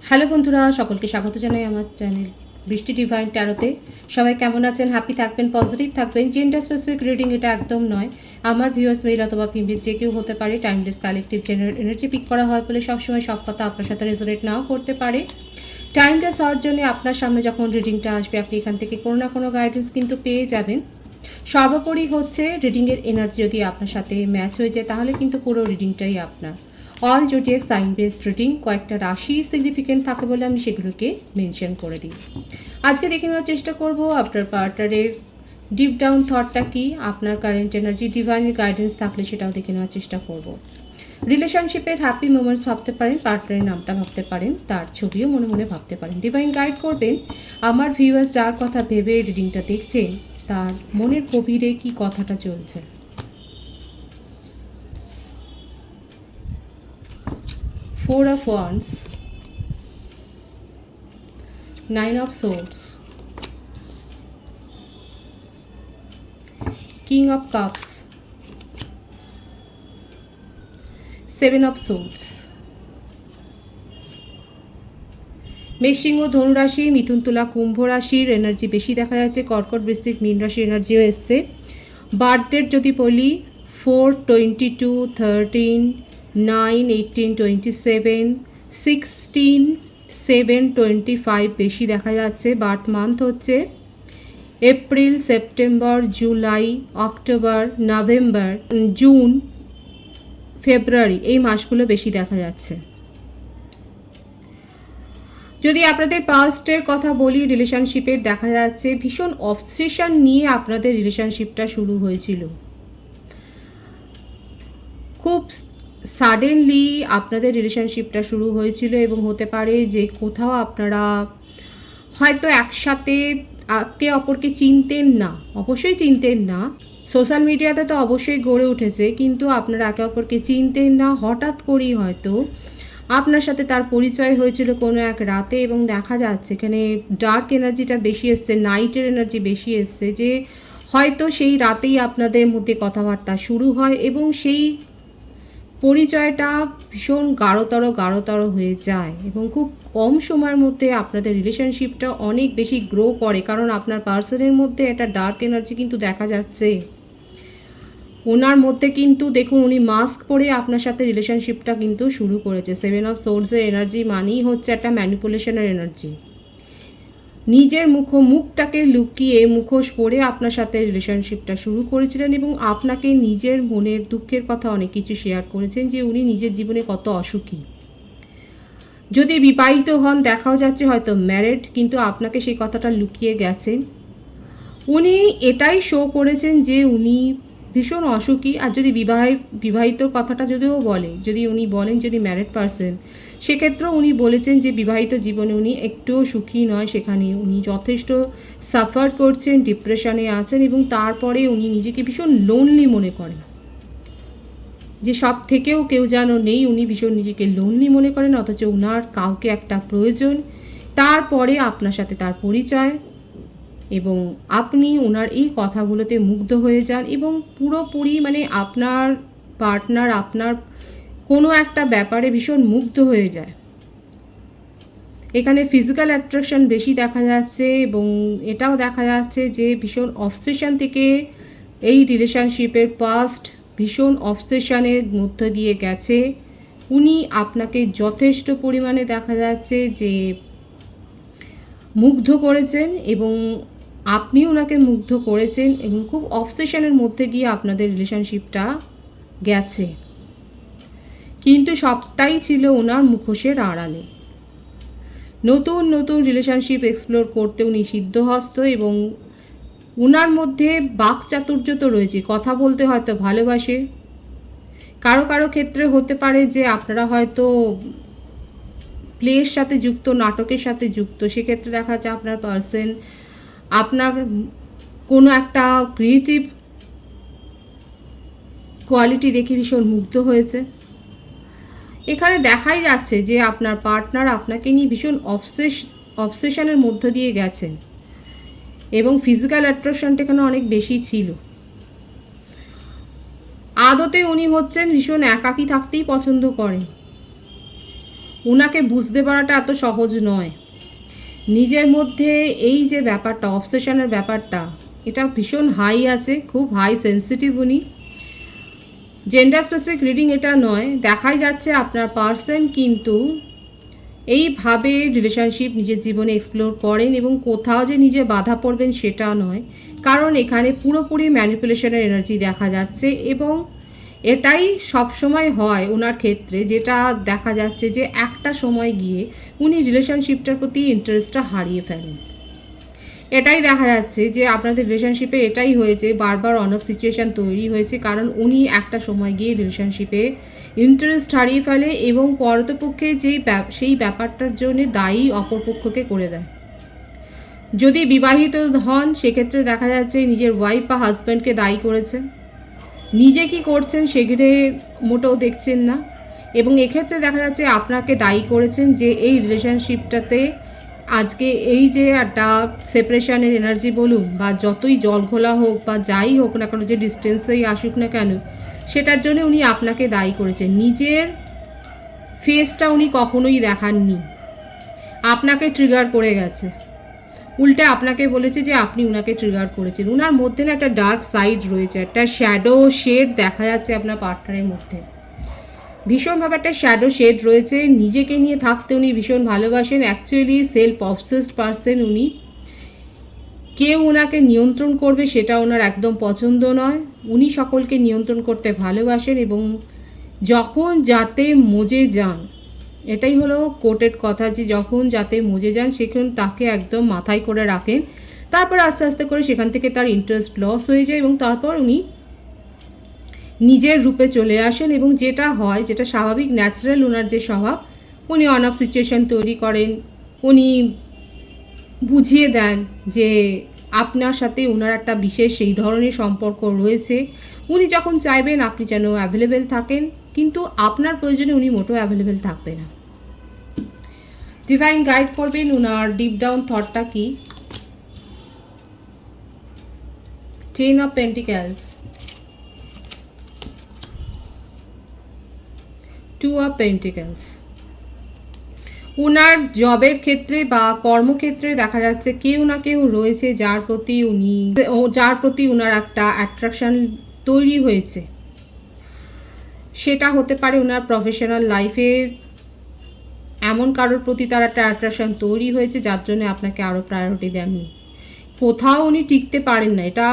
Hello বন্ধুরা, সকলকে স্বাগত জানাই আমার চ্যানেল বৃষ্টি ডিভাইন ট্যারোতে। সবাই কেমন আছেন? হ্যাপি থাকবেন, পজিটিভ থাকবেন। জেন্ডার স্পেসিফিক রিডিং এটা একদম নয়। আমার ভিউয়ার্স মেল অথবা ফিমেল যে কেউ হতে পারে। Timeless collective general energy pick করা হয় বলে সবসময় সব কথা আপনার সাথে রেজোনেট নাও করতে পারে। টাইমলেস হওয়ার জন্য আপনার সামনে যখন রিডিংটা আসবে আপনি এখান থেকে কোনো না কোনো গাইডেন্স কিন্তু পেয়ে যাবেন। সর্বোপরি হচ্ছে রিডিংয়ের এনার্জি যদি আপনার সাথে ম্যাচ হয়ে যায় তাহলে কিন্তু পুরো রিডিংটাই আপনার। All zodiac sign based reading, কয়েকটা রাশি সিগনিফিকেন্ট থাকে বলে আমি সেগুলোকে মেনশন করে দিই। আজকে দেখে নেওয়ার চেষ্টা করব আপনার পার্টনারের ডিপ ডাউন থটটা কি, আপনার কারেন্ট এনার্জি ডিভাইনের গাইডেন্স থাকলে সেটাও দেখে নেওয়ার চেষ্টা করব। রিলেশনশিপের হ্যাপি মোমেন্টস ভাবতে পারেন, পার্টনারের নামটা ভাবতে পারেন, তার ছবিও মনে মনে ভাবতে পারেন। ডিভাইন গাইড করবেন আমার ভিউয়ার্স যার কথা ভেবে রিডিংটা দেখছেন তার মনের গভীরে কি কথাটা চলছে। Four of Wands, Nine of Swords, King of Cups, Seven of Swords। মেষসিংহ, ধনুরাশি, মিথুন, তুলা, কুম্ভ রাশির এনার্জি বেশি দেখা যাচ্ছে। কর্কট, বৃশ্চিক, মীন রাশির এনার্জিও এসছে। বার্থডেট যদি বলি 4/22, 13, 9, 18, 27, 16, 7, 25 বেশি দেখা যাচ্ছে। বার্থ মান্থ হচ্ছে April, September, July, October, November, June, February, এই মাসগুলো বেশি দেখা যাচ্ছে। যদি আপনাদের পাস্টের কথা বলি, রিলেশনশিপের দেখা যাচ্ছে ভীষণ অবসেশন নিয়ে আপনাদের রিলেশনশিপটা শুরু হয়েছিল। খুব সাডেনলি আপনাদের রিলেশনশিপটা শুরু হয়েছিল এবং হতে পারে যে কোথাও আপনারা হয়তো একসাথে একে অপরকে চিনতেন না, অবশ্যই চিনতেন না। সোশ্যাল মিডিয়াতে তো অবশ্যই গড়ে উঠেছে, কিন্তু আপনারা একে অপরকে চিনতেন না। হঠাৎ করেই হয়তো আপনার সাথে তার পরিচয় হয়েছিল কোনো এক রাতে এবং দেখা যাচ্ছে এখানে ডার্ক এনার্জিটা বেশি এসছে, নাইটের এনার্জি বেশি এসছে, যে হয়তো সেই রাতেই আপনাদের মধ্যে কথাবার্তা শুরু হয় এবং সেই পরিচয়টা ভীষণ গাঢ়তর হয়ে যায় এবং খুব কম সময়ের মধ্যে আপনাদের রিলেশনশিপটা অনেক বেশি গ্রো করে। কারণ আপনার পার্সনের মধ্যে একটা ডার্ক এনার্জি কিন্তু দেখা যাচ্ছে। ওনার মধ্যে কিন্তু দেখুন উনি মাস্ক পরে আপনার সাথে রিলেশনশিপটা কিন্তু শুরু করেছে। 7 অফ সোর্সের এনার্জি মানেই হচ্ছে একটা ম্যানিপুলেশনের এনার্জি। নিজের মুখটাকে লুকিয়ে মুখোশ পরে আপনার সাথে রিলেশনশিপটা শুরু করেছিলেন এবং আপনাকে নিজের মনের দুঃখের কথা অনেক কিছু শেয়ার করেছেন যে উনি নিজের জীবনে কত অসুখী। যদি বিবাহিত হন দেখাও যাচ্ছে হয়তো ম্যারেড, কিন্তু আপনাকে সেই কথাটা লুকিয়ে গেছেন। উনি এটাই শো করেছেন যে উনি ভীষণ অসুখী। আর যদি বিবাহিত কথাটা যদিও বলে, যদি উনি বলেন যে উনি ম্যারেড পারসন, সেক্ষেত্রেও উনি বলেছেন যে বিবাহিত জীবনে উনি একটুও সুখী নয়, সেখানে উনি যথেষ্ট সাফার করছেন, ডিপ্রেশনে আছেন এবং তারপরে উনি নিজেকে ভীষণ লোনলি মনে করেন, যে সব থেকেও কেউ যেন নেই। উনি ভীষণ নিজেকে লোনলি মনে করেন, অথচ ওনার কাউকে একটা প্রয়োজন। তারপরে আপনার সাথে তার পরিচয় এবং আপনি ওনার এই কথাগুলোতে মুগ্ধ হয়ে যান এবং পুরোপুরি মানে আপনার পার্টনার আপনার কোনো একটা ব্যাপারে ভীষণ মুগ্ধ হয়ে যায়। এখানে ফিজিক্যাল অ্যাট্রাকশন বেশি দেখা যাচ্ছে এবং এটাও দেখা যাচ্ছে যে ভীষণ অবসেশন থেকে এই রিলেশনশিপের পাস্ট ভীষণ অবসেশনের মধ্য দিয়ে গেছে। উনি আপনাকে যথেষ্ট পরিমাণে দেখা যাচ্ছে যে মুগ্ধ করেছেন এবং আপনি ওনাকে মুগ্ধ করেছেন এবং খুব অবসেশনের মধ্যে গিয়ে আপনাদের রিলেশনশিপটা গেছে, কিন্তু সবটাই ছিল ওনার মুখোশের আড়ালে। নতুন নতুন রিলেশনশিপ এক্সপ্লোর করতে উনি সিদ্ধহস্ত এবং ওনার মধ্যে বাকচাতুর্য তো রয়েছে, কথা বলতে হয়তো ভালোবাসে। কারো কারো ক্ষেত্রে হতে পারে যে আপনারা হয়তো প্লের সাথে যুক্ত, নাটকের সাথে যুক্ত, সেক্ষেত্রে দেখা যাচ্ছে আপনার পার্সন আপনার কোনো একটা ক্রিয়েটিভ কোয়ালিটি দেখে ভীষণ মুগ্ধ হয়েছে। এখানে দেখাই যাচ্ছে যে আপনার পার্টনার আপনাকে নিয়ে ভীষণ অবসেশনের মধ্য দিয়ে গেছেন এবং ফিজিক্যাল অ্যাট্রাকশনটা এখানে অনেক বেশি ছিল। আদতে উনি হচ্ছেন ভীষণ একাকী থাকতেই পছন্দ করেন। ওনাকে বুঝতে পারাটা এত সহজ নয়। নিজের মধ্যে এই যে ব্যাপারটা, অবসেশনের ব্যাপারটা, এটা ভীষণ হাই আছে, খুব হাই সেন্সিটিভ উনি। জেন্ডার স্পেসিফিক রিডিং এটা নয়, দেখাই যাচ্ছে আপনার পার্সন কিন্তু এইভাবে রিলেশনশিপ নিজের জীবনে এক্সপ্লোর করেন এবং কোথাও যে নিজে বাধা পড়বেন সেটা নয়, কারণ এখানে পুরোপুরি ম্যানিপুলেশনের এনার্জি দেখা যাচ্ছে এবং এটাই সব সময় হয় ওনার ক্ষেত্রে, যেটা দেখা যাচ্ছে যে একটা সময় গিয়ে উনি রিলেশনশিপটার প্রতি ইন্টারেস্টটা হারিয়ে ফেলেন। এটাই দেখা যাচ্ছে যে আপনাদের রিলেশনশিপে এটাই হয়েছে, বারবার অন অফ সিচুয়েশান তৈরি হয়েছে, কারণ উনি একটা সময় গিয়ে রিলেশনশিপে ইন্টারেস্ট হারিয়ে ফেলে এবং পরতপক্ষে সেই ব্যাপারটার জন্য দায়ী অপরপক্ষকে করে দেয়। যদি বিবাহিত হন সেক্ষেত্রে দেখা যাচ্ছে নিজের ওয়াইফ বা হাজব্যান্ডকে দায়ী করেছেন, নিজে কি করছেন সেগুলো মোটেও দেখছেন না, এবং এক্ষেত্রে দেখা যাচ্ছে আপনাকে দায়ী করেছেন যে এই রিলেশনশিপটাতে আজকে এই যে একটা সেপারেশনের এনার্জি বলুন বা যতই জল ঘোলা হোক বা যাই হোক না কেন, যে ডিস্টেন্সেই আসুক না কেন, সেটার জন্য উনি আপনাকে দায়ী করেছেন। নিজের ফেসটা উনি কখনোই দেখাননি, আপনাকে ট্রিগার করে গেছে, উল্টে আপনাকে বলেছে যে আপনি উনাকে ট্রিগার করেছেন। উনার মধ্যে না একটা ডার্ক সাইড রয়েছে, একটা শ্যাডো শেড দেখা যাচ্ছে আপনার পার্টনারের মধ্যে, ভীষণভাবে একটা শ্যাডো শেড রয়েছে। নিজেকে নিয়ে থাকতে উনি ভীষণ ভালোবাসেন, অ্যাকচুয়ালি সেলফ অবসেসড পারসন উনি। কেউ ওনাকে নিয়ন্ত্রণ করবে সেটা ওনার একদম পছন্দ নয়, উনি সকলকে নিয়ন্ত্রণ করতে ভালোবাসেন এবং যখন যাতে মজে যান, এটাই হলো কোটেড কথা, যে যখন যাতে মজে যান সেখানে তাকে একদম মাথায় করে রাখেন, তারপর আস্তে আস্তে করে সেখান থেকে তার ইন্টারেস্ট লস হয়ে যায় এবং তারপর উনি নিজের রূপে চলে আসেন। এবং যেটা হয়, যেটা স্বাভাবিক ন্যাচারাল ওনার যে স্বভাব, উনি অন অফ সিচুয়েশান তৈরি করেন, উনি বুঝিয়ে দেন যে আপনার সাথে ওনার একটা বিশেষ সেই ধরনের সম্পর্ক রয়েছে, উনি যখন চাইবেন আপনি যেন অ্যাভেলেবেল থাকেন, কিন্তু আপনার প্রয়োজনে উনি মোটেও অ্যাভেলেবেল থাকবে না। ডিভাইন গাইড করবেন ওনার ডিপ ডাউন থটটা কি। 10 অফ পেন্টিক্যালস, 2 অফ পেন্টিক্যালস। ওনার জবের ক্ষেত্রে বা কর্মক্ষেত্রে দেখা যাচ্ছে কেউ না কেউ রয়েছে যার প্রতি ওনার একটা অ্যাট্রাকশান তৈরি হয়েছে। সেটা হতে পারে ওনার প্রফেশনাল লাইফে এমন কারোর প্রতি তার একটা অ্যাট্রাকশান তৈরি হয়েছে যার জন্য আপনাকে আরও প্রায়োরিটি দেননি। কোথাও উনি টিকতে পারেন না, এটা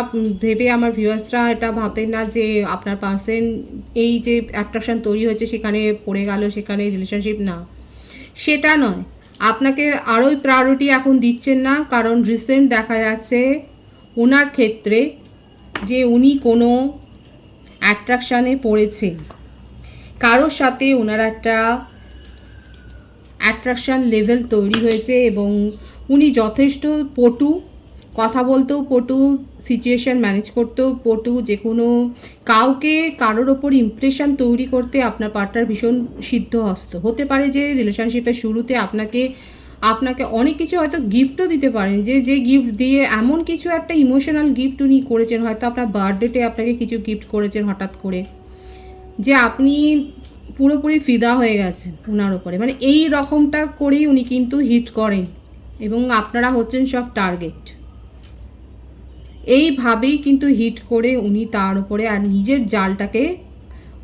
ভেবে আমার ভিউয়ার্সরা এটা ভাবেন না যে আপনার পার্সন এই যে অ্যাট্রাকশান তৈরি হয়েছে সেখানে পড়ে গেল, সেখানে রিলেশনশিপ না, সেটা নয়। আপনাকে আরোই প্রায়োরিটি এখন দিচ্ছেন না, কারণ রিসেন্ট দেখা যাচ্ছে ওনার ক্ষেত্রে যে উনি কোনো অ্যাট্রাকশানে পড়েছেন, কারোর সাথে ওনার একটা অ্যাট্রাকশান লেভেল তৈরি হয়েছে এবং উনি যথেষ্ট পটু, কথা বলতেও পটু, সিচুয়েশান ম্যানেজ করতেও পটু, যে কোনো কাউকে কারোর ওপর ইমপ্রেশন তৈরি করতে আপনার পার্টনার ভীষণ সিদ্ধহস্ত। হতে পারে যে রিলেশনশিপের শুরুতে আপনাকে অনেক কিছু হয়তো গিফটও দিতে পারেন, যে গিফট দিয়ে এমন কিছু একটা ইমোশনাল গিফট উনি করেছেন, হয়তো আপনার বার্থডেতে আপনাকে কিছু গিফট করেছেন হঠাৎ করে, যে আপনি পুরোপুরি ফিদা হয়ে গেছেন ওনার ওপরে। মানে এই রকমটা করেই উনি কিন্তু হিট করেন এবং আপনারা হচ্ছেন সব টার্গেট। এইভাবেই কিন্তু হিট করে উনি তার উপরে আর নিজের জালটাকে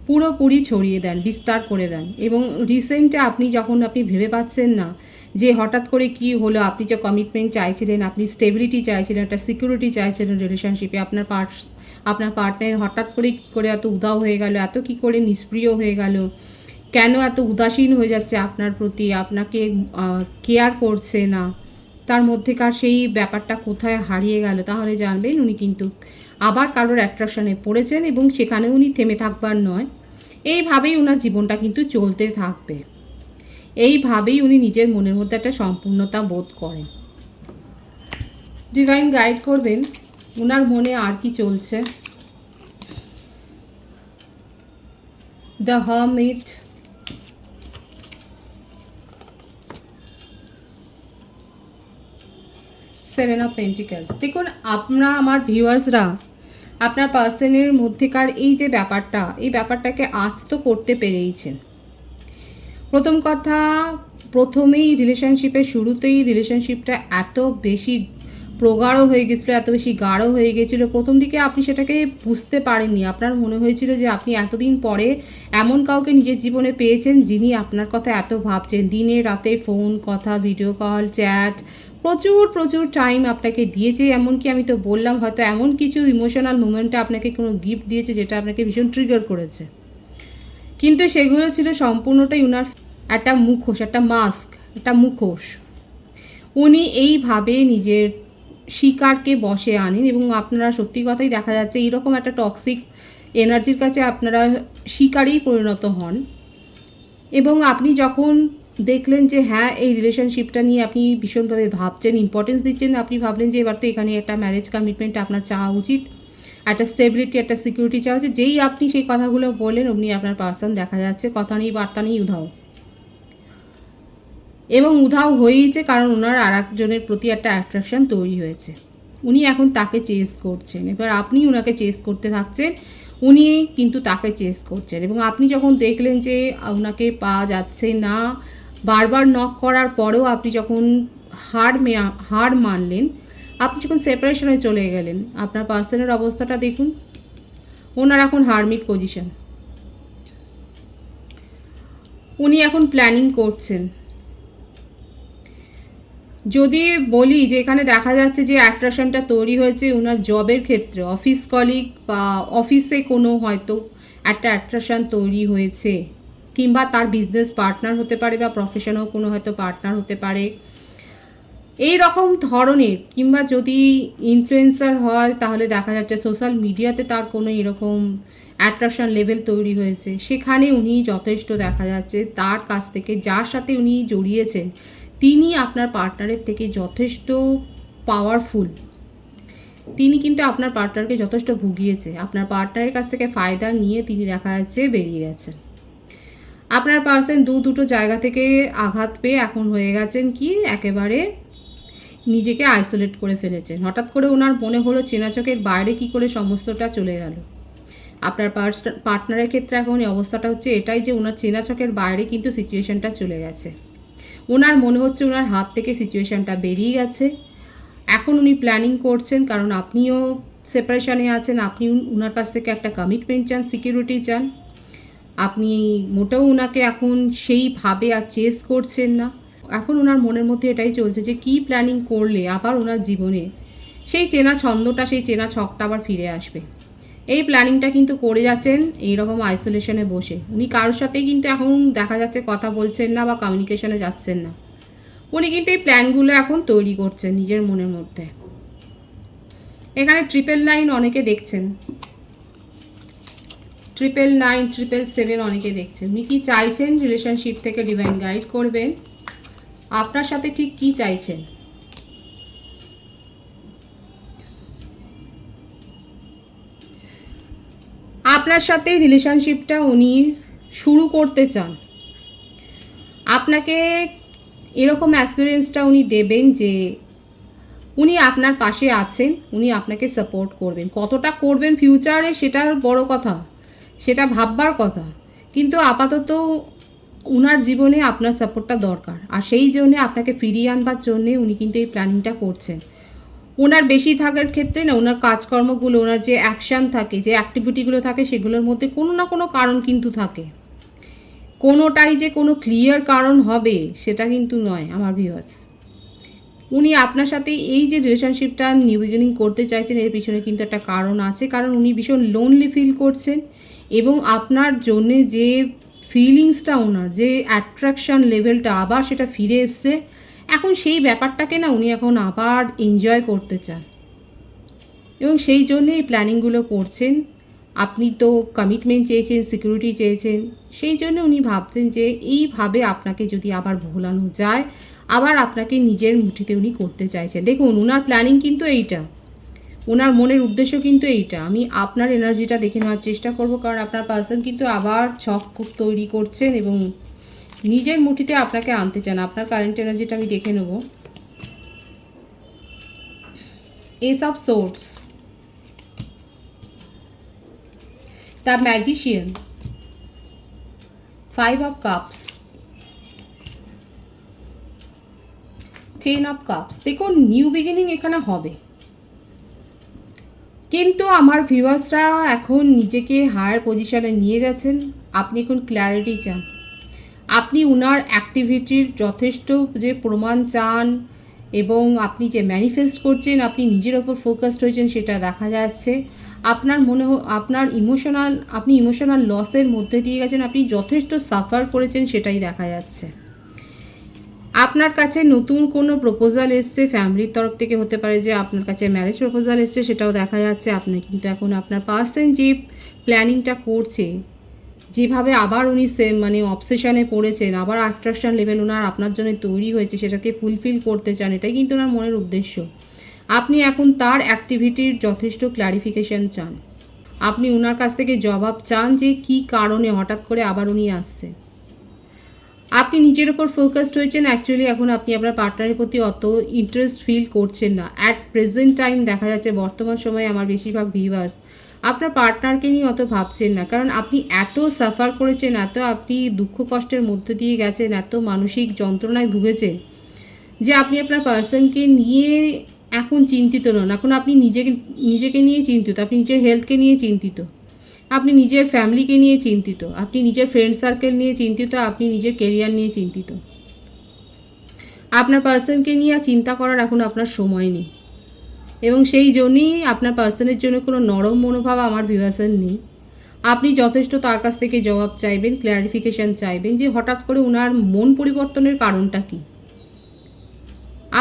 পুরোপুরি ছড়িয়ে দেন, বিস্তার করে দেন। এবং রিসেন্টে আপনি ভেবে পাচ্ছেন না যে হঠাৎ করে কি হলো, আপনি যে কমিটমেন্ট চাইছিলেন, আপনি স্টেবিলিটি চাইছিলেন, একটা সিকিউরিটি চাইছিলেন রিলেশনশিপে, আপনার পার্টনার হঠাৎ করে কী করে এত উদাও হয়ে গেল, এত কী করে নিষ্ক্রিয় হয়ে গেল, কেন এত উদাসীন হয়ে যাচ্ছে আপনার প্রতি, আপনাকে কেয়ার করছে না, তার মধ্যেকার সেই ব্যাপারটা কোথায় হারিয়ে গেল, তাহলে জানবেন উনি কিন্তু আবার কারোর অ্যাট্রাকশানে পড়েছেন এবং সেখানে উনি থেমে থাকবার নয়, এইভাবেই ওনার জীবনটা কিন্তু চলতে থাকবে। এইভাবেই উনি নিজের মনের মধ্যে একটা সম্পূর্ণতা বোধ করেন। ডিভাইন গাইড করবেন ওনার মনে আর কি চলছে। The hermit, 7 of পেন্টিক্যালস। দেখুন, আমার ভিউয়ার্সরা আপনার পার্সনের মধ্যেকার এই যে ব্যাপারটা, এই ব্যাপারটাকে আজ তো করতে পেরেইছেন। প্রথম কথা, প্রথমেই রিলেশনশিপের শুরুতেই রিলেশনশিপটা এত বেশি প্রগাঢ় হয়ে গেছিলো, এত বেশি গাঢ় হয়ে গেছিলো, প্রথম দিকে আপনি সেটাকে বুঝতে পারেননি। আপনার মনে হয়েছিল যে আপনি এতদিন পরে এমন কাউকে নিজের জীবনে পেয়েছেন যিনি আপনার কথা এত ভাবছেন, দিনে রাতে ফোন কথা, ভিডিও কল, চ্যাট, প্রচুর প্রচুর টাইম আপনাকে দিয়েছে। এমনকি আমি তো বললাম হয়তো এমন কিছু ইমোশনাল মোমেন্টে আপনাকে কোনো গিফট দিয়েছে যেটা আপনাকে ভীষণ ট্রিগার করেছে, কিন্তু সেগুলো ছিল সম্পূর্ণটাই উনার একটা মুখোশ, একটা মাস্ক, একটা মুখোশ। উনি এইভাবে নিজের শিকারকে বশে আনেন এবং আপনারা সত্যি কথাই দেখা যাচ্ছে এইরকম একটা টক্সিক এনার্জির কাছে আপনারা শিকারেই পরিণত হন। এবং আপনি যখন দেখলেন যে হ্যাঁ, এই রিলেশনশিপটা নিয়ে আপনি ভীষণভাবে ভাবছেন, ইম্পর্টেন্স দিচ্ছেন, আপনি ভাবলেন যে এবার তো এখানে একটা ম্যারেজ কমিটমেন্ট আপনার চাওয়া উচিত, একটা স্টেবিলিটি, একটা সিকিউরিটি চাওয়া উচিত। যেই আপনি সেই কথাগুলো বললেন অমনি আপনার পার্সন দেখা যাচ্ছে কথা নেই বার্তা নেই উধাও, এবং উধাও হয়েইছে, কারণ ওনার আর একজনের প্রতি একটা অ্যাট্রাকশান তৈরি হয়েছে। উনি এখন তাকে চেস করছেন, এবার আপনি ওনাকে চেস করতে থাকছেন, উনি কিন্তু তাকে চেস করছেন। এবং আপনি যখন দেখলেন যে ওনাকে পাওয়া যাচ্ছে না, বারবার নক করার পরেও আপনি যখন হার মানলেন, আপনি যখন সেপারেশনে চলে গেলেন, আপনার পার্সনের অবস্থাটা দেখুন। ওনার এখন হারমিট পজিশন, উনি এখন প্ল্যানিং করছেন। যদি বলি যে এখানে দেখা যাচ্ছে যে অ্যাট্রাকশনটা তৈরি হয়েছে ওনার জবের ক্ষেত্রে, অফিস কলিগ বা অফিসে কোনো হয়তো একটা অ্যাট্রাকশন তৈরি হয়েছে, কিংবা তার বিজনেস পার্টনার হতে পারে বা প্রফেশনেও কোনো হয়তো পার্টনার হতে পারে, এই রকম ধরনের। কিংবা যদি ইনফ্লুয়েন্সার হয় তাহলে দেখা যাচ্ছে সোশ্যাল মিডিয়াতে তার কোনো এরকম অ্যাট্রাকশন লেভেল তৈরি হয়েছে, সেখানে উনি যথেষ্ট দেখা যাচ্ছে তার কাছ থেকে, যার সাথে উনি জড়িয়েছেন তিনি আপনার পার্টনারের থেকে যথেষ্ট পাওয়ারফুল। তিনি কিন্তু আপনার পার্টনারকে যথেষ্ট ভুগিয়েছে, আপনার পার্টনারের কাছ থেকে ফায়দা নিয়ে তিনি দেখা যাচ্ছে বেরিয়ে গেছেন। আপনার পার্সন দুটো জায়গা থেকে আঘাত পেয়ে এখন হয়ে গেছেন কি একেবারে নিজেকে আইসোলেট করে ফেলেছেন। হঠাৎ করে ওনার মনে হলো চেনা চোখের বাইরে কি করে সমস্তটা চলে গেল। আপনার পার্টনারের ক্ষেত্রে এখন এই অবস্থাটা হচ্ছে এটাই যে ওনার চেনা চোখের বাইরে কিন্তু সিচুয়েশনটা চলে গেছে। ওনার মনে হচ্ছে ওনার হাত থেকে সিচুয়েশানটা বেরিয়ে গেছে। এখন উনি প্ল্যানিং করছেন, কারণ আপনিও সেপারেশনে আছেন, আপনি ওনার কাছ থেকে একটা কমিটমেন্ট চান, সিকিউরিটি চান। আপনি মোটেও ওনাকে এখন সেইভাবে আর চেস করছেন না। এখন ওনার মনের মধ্যে এটাই চলছে যে কী প্ল্যানিং করলে আবার ওনার জীবনে সেই চেনা ছন্দটা, সেই চেনা ছকটা আবার ফিরে আসবে। এই প্ল্যানিংটা কিন্তু করে যাচ্ছেন এইরকম আইসোলেশনে বসে। উনি কারোর সাথেই কিন্তু এখন দেখা যাচ্ছে কথা বলছেন না বা কমিউনিকেশনে যাচ্ছেন না। উনি কিন্তু এই প্ল্যানগুলো এখন তৈরি করছেন নিজের মনের মধ্যে। এখানে 999 অনেকে দেখছেন, 999, 777 অনেকে দেখছেন। উনি কি চাইছেন রিলেশনশিপ থেকে? ডিভাইন গাইড করবেন আপনার সাথে ঠিক কি চাইছেন। আপনার সাথে রিলেশনশিপটা উনি শুরু করতে চান। আপনাকে এরকম অ্যাসুরেন্সটা উনি দেবেন যে উনি আপনার পাশে আছেন, উনি আপনাকে সাপোর্ট করবেন। কতটা করবেন ফিউচারে সেটা বড় কথা, সেটা ভাববার কথা, কিন্তু আপাতত উনার জীবনে আপনার সাপোর্টটা দরকার। আর সেই জন্যে আপনাকে ফিরিয়ে আনবার জন্যে উনি কিন্তু এই প্ল্যানিংটা করছেন। ওনার বেশিরভাগের ক্ষেত্রে না, ওনার কাজকর্মগুলো, ওনার যে অ্যাকশান থাকে, যে অ্যাক্টিভিটিগুলো থাকে, সেগুলোর মধ্যে কোনো না কোনো কারণ কিন্তু থাকে। কোনোটাই যে কোনো ক্লিয়ার কারণ হবে সেটা কিন্তু নয় আমার ভিউয়ার্স। উনি আপনার সাথে এই যে রিলেশনশিপটা নিউ বিগিনিং করতে চাইছেন এর পিছনে কিন্তু একটা কারণ আছে, কারণ উনি ভীষণ লোনলি ফিল করছেন এবং আপনার জন্যে যে ফিলিংসটা, ওনার যে অ্যাট্রাকশান লেভেলটা আবার সেটা ফিরে এসছে। এখন সেই ব্যাপারটাকে না উনি এখন আবার এনজয় করতে চান এবং সেই জন্যে এই প্ল্যানিংগুলো করছেন। আপনি তো কমিটমেন্ট চেয়েছেন, সিকিউরিটি চেয়েছেন, সেই জন্য উনি ভাবছেন যে এইভাবে আপনাকে যদি আবার ভোলানো যায়, আবার আপনাকে নিজের মুঠিতে উনি করতে চাইছেন। দেখুন ওনার প্ল্যানিং কিন্তু এইটা, ওনার মনের উদ্দেশ্য কিন্তু এইটা। আমি আপনার এনার্জিটা দেখে নেওয়ার চেষ্টা করব, কারণ আপনার পার্সন কিন্তু আবার ছক তৈরি করছেন এবং নিজের মুঠিতে আপনাকে আনতে চান। আপনার কারেন্ট এনার্জিটা আমি দেখে নেব। S of swords, the magician, 5 of Cups, 10 of cups, দেখুন নিউ বিগিনিং এখানে হবে, কিন্তু আমার ভিউয়ার্সরা এখন নিজেকে হায়ার পজিশনে নিয়ে গেছেন। আপনি এখন ক্ল্যারিটি চান, আপনি ওনার অ্যাক্টিভিটির যথেষ্ট যে প্রমাণ চান, এবং আপনি যে ম্যানিফেস্ট করছেন, আপনি নিজের ওপর ফোকাসড হয়েছেন সেটা দেখা যাচ্ছে। আপনার আপনার আপনি ইমোশনাল লসের মধ্যে দিয়ে গেছেন, আপনি যথেষ্ট সাফার করেছেন সেটাই দেখা যাচ্ছে। আপনার কাছে নতুন কোনো প্রপোজাল এসছে, ফ্যামিলির তরফ থেকে হতে পারে যে আপনার কাছে ম্যারেজ প্রপোজাল এসছে, সেটাও দেখা যাচ্ছে। আপনি কিন্তু এখন আপনার পার্সন যে প্ল্যানিংটা করছে, যেভাবে আবার উনি অবসেশনে পড়েছেন, আবার অ্যাট্রাকশন লেভেল ওনার আপনার জন্য তৈরি হয়েছে, সেটাকে ফুলফিল করতে চান, এটাই কিন্তু ওনার মনের উদ্দেশ্য। আপনি এখন তার অ্যাক্টিভিটির যথেষ্ট ক্ল্যারিফিকেশান চান, আপনি ওনার কাছ থেকে জবাব চান যে কী কারণে হঠাৎ করে আবার উনি আসছে। আপনি নিজের ওপর ফোকাসড হয়েছেন, অ্যাকচুয়ালি এখন আপনি আপনার পার্টনারের প্রতি অত ইন্টারেস্ট ফিল করছেন না অ্যাট প্রেজেন্ট টাইম। দেখা যাচ্ছে বর্তমান সময়ে আমার বেশিরভাগ ভিউয়ার্স আপনার পার্টনারকে নিয়ে অত ভাবছেন না, কারণ আপনি এত সাফার করেছেন, এত আপনি দুঃখ কষ্টের মধ্যে দিয়ে গেছেন, এত মানসিক যন্ত্রণায় ভুগেছেন যে আপনি আপনার পার্সনকে নিয়ে এখন চিন্তিত নন। এখন আপনি নিজেকে নিয়ে চিন্তিত, আপনি নিজের হেলথকে নিয়ে চিন্তিত, আপনি নিজের ফ্যামিলিকে নিয়ে চিন্তিত, আপনি নিজের ফ্রেন্ড সার্কেল নিয়ে চিন্তিত, আপনি নিজের কেরিয়ার নিয়ে চিন্তিত। আপনার পার্সনকে নিয়ে চিন্তা করার এখন আপনার সময় নেই, এবং সেই জন্যই আপনার পার্সনের জন্য কোনো নরম মনোভাব আমার ভিউয়ার্সের নেই। আপনি যথেষ্ট তার কাছ থেকে জবাব চাইবেন, ক্ল্যারিফিকেশান চাইবেন যে হঠাৎ করে ওনার মন পরিবর্তনের কারণটা কী।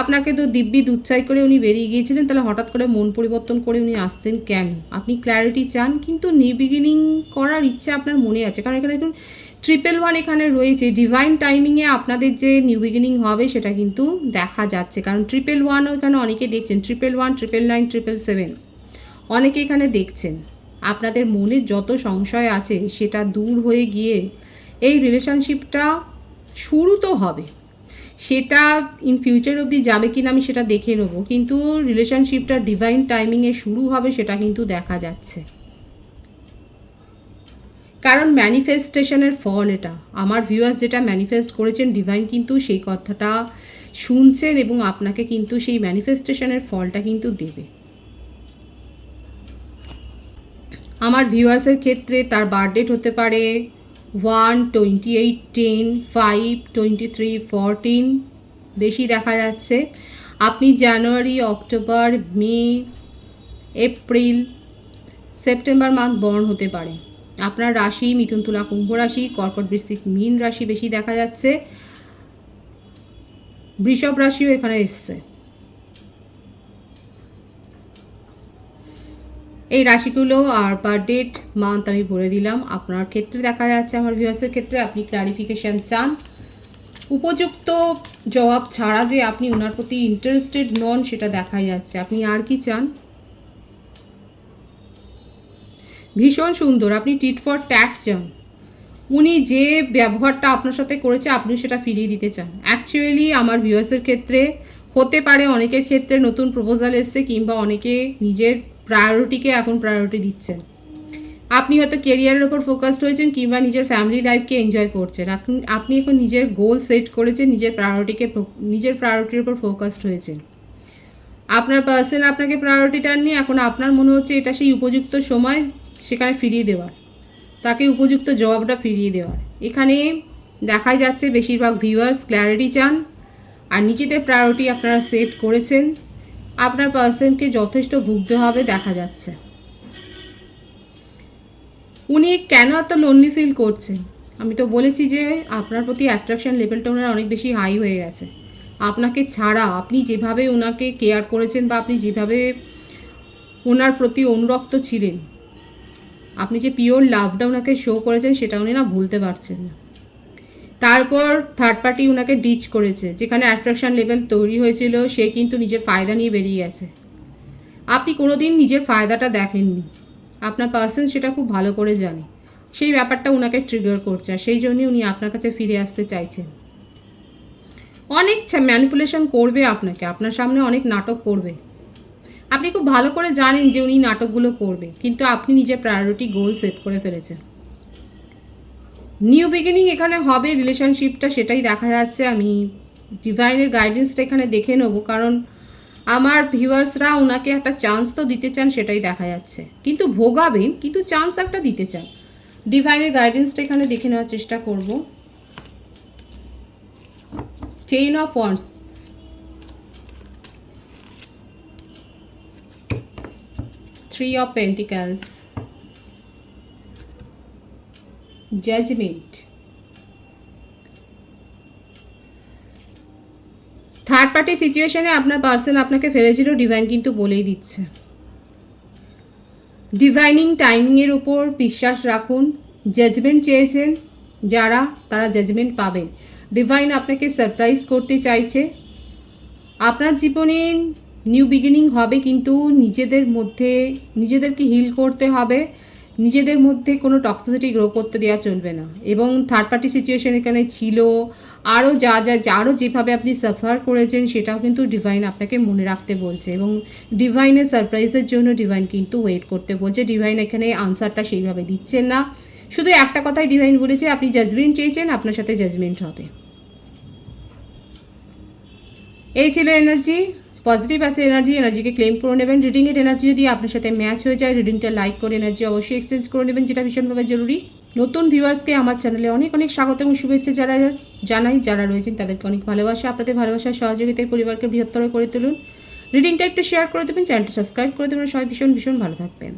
আপনাকে তো দিব্যি দুচ্ছাই করে উনি বেরিয়ে গিয়েছিলেন, তাহলে হঠাৎ করে মন পরিবর্তন করে উনি আসছেন কেন? আপনি ক্ল্যারিটি চান, কিন্তু নিউ বিগিনিং করার ইচ্ছা আপনার মনে আছে, কারণ এখানে দেখুন 111 এখানে রয়েছে। ডিভাইন টাইমিংয়ে আপনাদের যে নিউ বিগিনিং হবে সেটা কিন্তু দেখা যাচ্ছে, কারণ 111ও এখানে অনেকে দেখছেন, 111, 999, 777 অনেকে এখানে দেখছেন। আপনাদের মনে যত সংশয় আছে সেটা দূর হয়ে গিয়ে এই রিলেশনশিপটা শুরু তো হবে, সেটা ইন ফিউচার অবধি যাবে কিনা আমি সেটা দেখে নেব, কিন্তু রিলেশনশিপটা ডিভাইন টাইমিংয়ে শুরু হবে সেটা কিন্তু দেখা যাচ্ছে। কারণ ম্যানিফেস্টেশনের ফল এটা, আমার ভিউয়ার্স যেটা ম্যানিফেস্ট করেছেন, ডিভাইন কিন্তু সেই কথাটা শুনছেন এবং আপনাকে কিন্তু সেই ম্যানিফেস্টেশনের ফলটা কিন্তু দেবে। আমার ভিউয়ার্সের ক্ষেত্রে তার বার্থডেট হতে পারে 1, 28, 10, 5, 23, 14 বেশি দেখা যাচ্ছে। আপনি জানুয়ারি, অক্টোবর, মে, এপ্রিল, সেপ্টেম্বর মান্থ বর্ন হতে পারে। আপনার রাশি মিথুন, তুলা, কুম্ভ রাশি, কর্কট, বৃশ্চিক, মীন রাশি বেশি দেখা যাচ্ছে। বৃষভ রাশিও এখানে এসছে। এই রাশিগুলো আর বার্থডেট মান্থ আমি বলে দিলাম। আপনার ক্ষেত্রে দেখা যাচ্ছে, আমার ভিউয়ার্সের ক্ষেত্রে আপনি ক্লারিফিকেশান চান, উপযুক্ত জবাব ছাড়া যে আপনি ওনার প্রতি ইন্টারেস্টেড নন সেটা দেখা যাচ্ছে। আপনি আর কি চান? ভীষণ সুন্দর, আপনি টিট ফর ট্যাট চান। উনি যে ব্যবহারটা আপনার সাথে করেছে আপনি সেটা ফিরিয়ে দিতে চান। অ্যাকচুয়ালি আমার ভিউয়ার্সের ক্ষেত্রে হতে পারে, অনেকের ক্ষেত্রে নতুন প্রপোজাল এসছে, কিংবা অনেকে নিজের প্রায়োরিটিকে এখন প্রায়োরিটি দিচ্ছেন। আপনি হয়তো কেরিয়ারের ওপর ফোকাসড হয়েছেন, কিংবা নিজের ফ্যামিলি লাইফকে এনজয় করছেন। আপনি এখন নিজের গোল সেট করেছেন, নিজের প্রায়োরিটির ওপর ফোকাসড হয়েছেন। আপনার পার্সন আপনাকে প্রায়োরিটি দেননি, এখন আপনার মনে হচ্ছে এটা সেই উপযুক্ত সময় সেখানে ফিরিয়ে দেওয়ার, তাকে উপযুক্ত জবাবটা ফিরিয়ে দেওয়ার। এখানে দেখাই যাচ্ছে বেশিরভাগ ভিউয়ার্স ক্ল্যারিটি চান, আর নিজেদের প্রায়োরিটি আপনারা সেট করেছেন। আপনার পার্সনকে যথেষ্ট ভুগতে হবে দেখা যাচ্ছে। উনি কেন এত লোনলি ফিল করছেন? আমি তো বলেছি যে আপনার প্রতি অ্যাট্রাকশন লেভেলটা ওনার অনেক বেশি হাই হয়ে গেছে। আপনাকে ছাড়া আপনি যেভাবে ওনাকে কেয়ার করেছেন, বা আপনি যেভাবে ওনার প্রতি অনুরক্ত ছিলেন, আপনি যে পিওর লাভটা ওনাকে শো করেছেন সেটা উনি না ভুলতে পারছেন না। তারপর থার্ড পার্টি ওনাকে ডিচ করেছে, যেখানে অ্যাট্রাকশন লেভেল তৈরি হয়েছিল সে কিন্তু নিজের ফায়দা নিয়ে বেরিয়ে গেছে। আপনি কোনোদিন নিজের ফায়দাটা দেখেননি, আপনার পার্সন সেটা খুব ভালো করে জানে। সেই ব্যাপারটা ওনাকে ট্রিগার করছে, আর সেই জন্যই উনি আপনার কাছে ফিরে আসতে চাইছেন। অনেক ম্যানিপুলেশন করবে আপনাকে, আপনার সামনে অনেক নাটক করবে। আপনি খুব ভালো করে জানেন যে উনি নাটকগুলো করবে, কিন্তু আপনি নিজের প্রায়োরিটি গোল সেট করে ফেলেছেন। নিউ বিগিনিং এখানে হবে রিলেশনশিপটা, সেটাই দেখা যাচ্ছে। আমি ডিভাইনের গাইডেন্সটা এখানে দেখে নেব, কারণ আমার ভিউয়ার্সরা ওনাকে একটা চান্স তো দিতে চান, সেটাই দেখা যাচ্ছে। কিন্তু ভোগাবেন, কিন্তু চান্স একটা দিতে চান। ডিভাইনের গাইডেন্সটা এখানে দেখে নেওয়ার চেষ্টা করব। 10 of wands, 3 of pentacles, judgement, third party সিচুয়েশনে আপনার পার্সন আপনাকে ফেলেছিল, ডিভাইন কিন্তু বলেই দিচ্ছে। ডিভাইনিং টাইমিংয়ের উপর বিশ্বাস রাখুন। জাজমেন্ট চেয়েছেন যারা, তারা জাজমেন্ট পাবেন। ডিভাইন আপনাকে সারপ্রাইজ করতে চাইছে। আপনার জীবনে নিউ বিগিনিং হবে, কিন্তু নিজেদেরকে হিল করতে হবে। নিজেদের মধ্যে কোনো টক্সিসিটি গ্রো করতে দেওয়া চলবে না। এবং থার্ড পার্টি সিচুয়েশন এখানে ছিল, আরও যেভাবে আপনি সাফার করেছেন সেটাও কিন্তু ডিভাইন আপনাকে মনে রাখতে বলছে। এবং ডিভাইনের সারপ্রাইজের জন্য ডিভাইন কিন্তু ওয়েট করতে বলছে। ডিভাইন এখানে আনসারটা সেইভাবে দিচ্ছেন না, শুধু একটা কথাই ডিভাইন বলেছে, আপনি জাজমেন্ট চেয়েছেন, আপনার সাথে জাজমেন্ট হবে। এই ছিল এনার্জি। পজিটিভ আছে এনার্জিকে ক্লেম করে নেবেন। রিডিংয়ের এনার্জি যদি আপনার সাথে ম্যাচ হয়ে যায়, রিডিংটা লাইক করে এনার্জি অবশ্যই এক্সচেঞ্জ করে নেবেন, যেটা ভীষণভাবে জরুরি। নতুন ভিউয়ার্সকে আমার চ্যানেলে অনেক অনেক স্বাগত এবং শুভেচ্ছা জানাই। যারা রয়েছেন তাদেরকে অনেক ভালোবাসা। আপনাদের ভালোবাসার সহযোগিতায় পরিবারকে বৃহত্তর করে তুলুন। রিডিংটা একটু শেয়ার করে দেবেন, চ্যানেলটা সাবস্ক্রাইব করে দেবেন। সবাই ভীষণ ভীষণ ভালো থাকবেন।